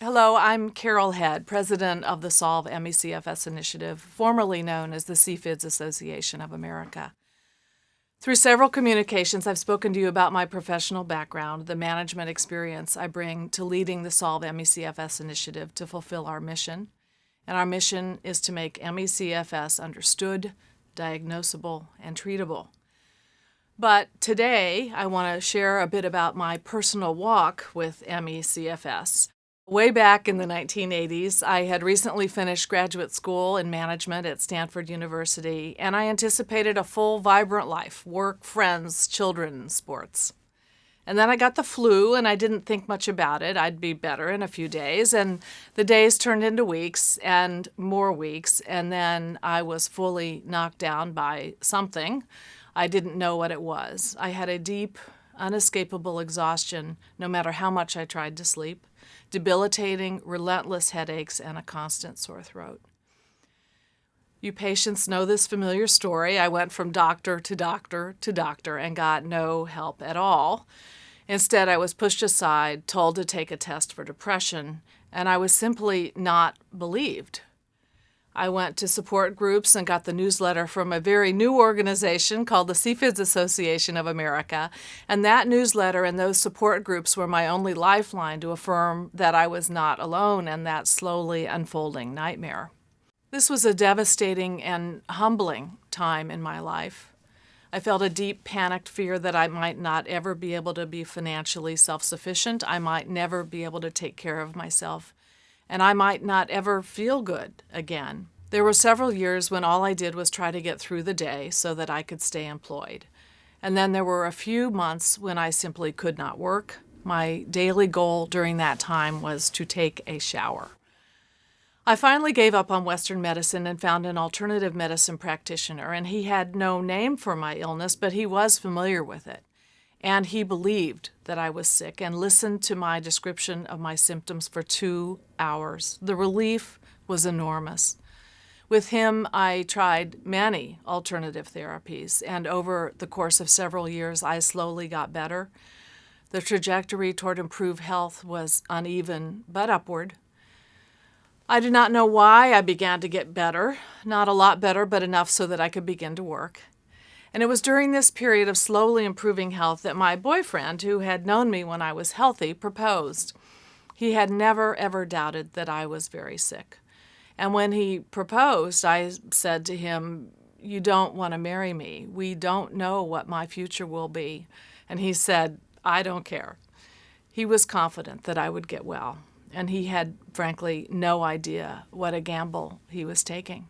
Hello, I'm Carol Head, president of the Solve ME/CFS initiative, formerly known as the CFS Association of America. Through several communications, I've spoken to you about my professional background, the management experience I bring to leading the Solve ME/CFS initiative to fulfill our mission. And our mission is to make ME/CFS understood, diagnosable, and treatable. But today, I want to share a bit about my personal walk with ME/CFS. Way back in the 1980s, I had recently finished graduate school in management at Stanford University, and I anticipated a full, vibrant life, work, friends, children, sports. And then I got the flu, and I didn't think much about it. I'd be better in a few days, and the days turned into weeks and more weeks, and then I was fully knocked down by something. I didn't know what it was. I had a deep, unescapable exhaustion, no matter how much I tried to sleep, debilitating, relentless headaches, and a constant sore throat. You patients know this familiar story. I went from doctor to doctor to doctor and got no help at all. Instead, I was pushed aside, told to take a test for depression, and I was simply not believed. I went to support groups and got the newsletter from a very new organization called the CFS Association of America, and that newsletter and those support groups were my only lifeline to affirm that I was not alone in that slowly unfolding nightmare. This was a devastating and humbling time in my life. I felt a deep panicked fear that I might not ever be able to be financially self-sufficient. I might never be able to take care of myself, and I might not ever feel good again. There were several years when all I did was try to get through the day so that I could stay employed. And then there were a few months when I simply could not work. My daily goal during that time was to take a shower. I finally gave up on Western medicine and found an alternative medicine practitioner, and he had no name for my illness, but he was familiar with it. And he believed that I was sick and listened to my description of my symptoms for 2 hours. The relief was enormous. With him, I tried many alternative therapies, and over the course of several years, I slowly got better. The trajectory toward improved health was uneven, but upward. I do not know why I began to get better, not a lot better, but enough so that I could begin to work. And it was during this period of slowly improving health that my boyfriend, who had known me when I was healthy, proposed. He had never, ever doubted that I was very sick. And when he proposed, I said to him, "You don't want to marry me. We don't know what my future will be." And he said, "I don't care." He was confident that I would get well, and he had, frankly, no idea what a gamble he was taking.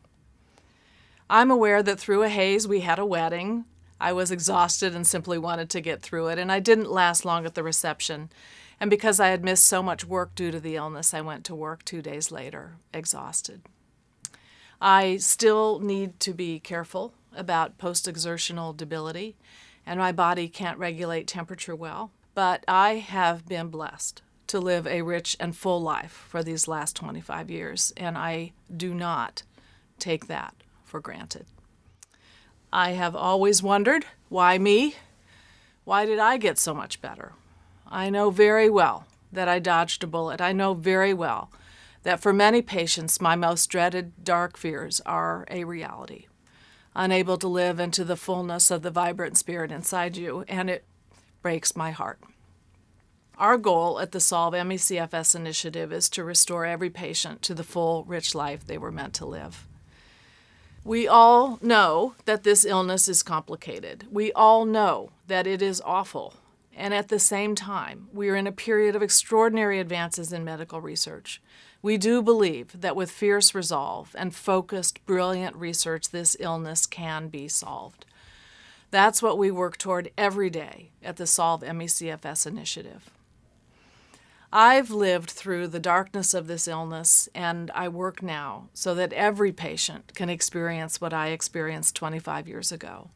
I'm aware that through a haze we had a wedding. I was exhausted and simply wanted to get through it, and I didn't last long at the reception. And because I had missed so much work due to the illness, I went to work 2 days later, exhausted. I still need to be careful about post-exertional debility, and my body can't regulate temperature well, but I have been blessed to live a rich and full life for these last 25 years, and I do not take that for granted. I have always wondered, why me? Why did I get so much better? I know very well that I dodged a bullet. I know very well that for many patients, my most dreaded dark fears are a reality. Unable to live into the fullness of the vibrant spirit inside you, and it breaks my heart. Our goal at the Solve ME/CFS initiative is to restore every patient to the full, rich life they were meant to live. We all know that this illness is complicated. We all know that it is awful. And at the same time, we are in a period of extraordinary advances in medical research. We do believe that with fierce resolve and focused, brilliant research, this illness can be solved. That's what we work toward every day at the Solve ME/CFS initiative. I've lived through the darkness of this illness, and I work now so that every patient can experience what I experienced 25 years ago,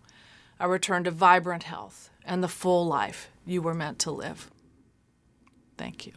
a return to vibrant health and the full life you were meant to live. Thank you.